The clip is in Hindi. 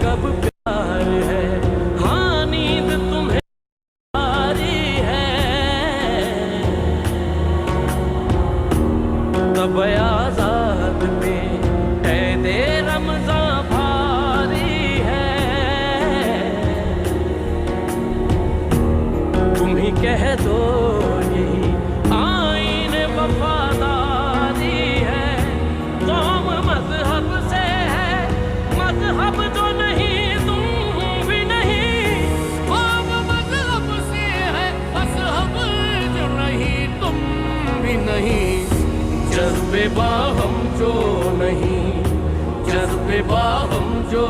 कब प्यार है, हाँ नींद तुम्हें आ रही है, तब आजाद पे कैदे रमजान भारी है। तुम ही कह दो यही आईन वफादारी है। कौम मजहब से है, मजहब जो नहीं तुम भी नहीं। कौम मजहब से है, मजहब जो नहीं तुम भी नहीं। जज्बे बाहम जो नहीं, जज्बे बाहम जो